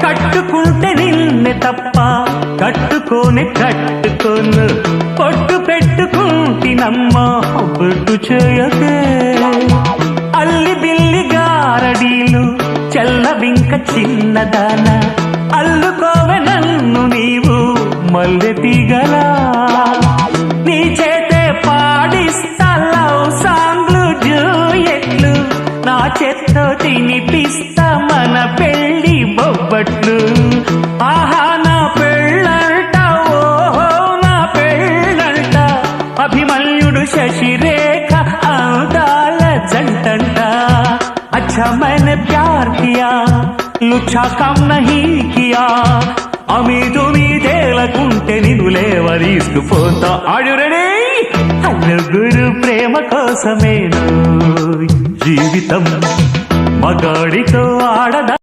కట్టుకుంటే నిన్నే తప్ప కట్టుకోనే కట్టుకోను. పొట్టు పెట్టుకుంటినమ్మా బొట్టు చేయకే. అల్లి బిల్లి గారడీలు చల్లవింక చిన్నదాన అల్లుకోవె నన్ను నీవు మల్లె తీగలా. నీ చేతే పాడిస్తా లవ్ సాంగ్లు జూయెట్లు, నా చేత్తో తినిపిస్తా మన పెళ్లి బొబ్బట్లు. ఆహా నా పెళ్ళంట ఓహో నా పెళ్ళంట, అభిమన్యుడు శశిరేఖ అందాల జంటంట. अच्छा मैंने प्यार किया लुच्छा कम नहीं किया, అమీదు మీదేలకుంటే నిన్ను లేవరీసుకుపోతా. ఆడు రెడీ నలుగురు ప్రేమ కోసమేను జీవితం మగాడితో ఆడదా.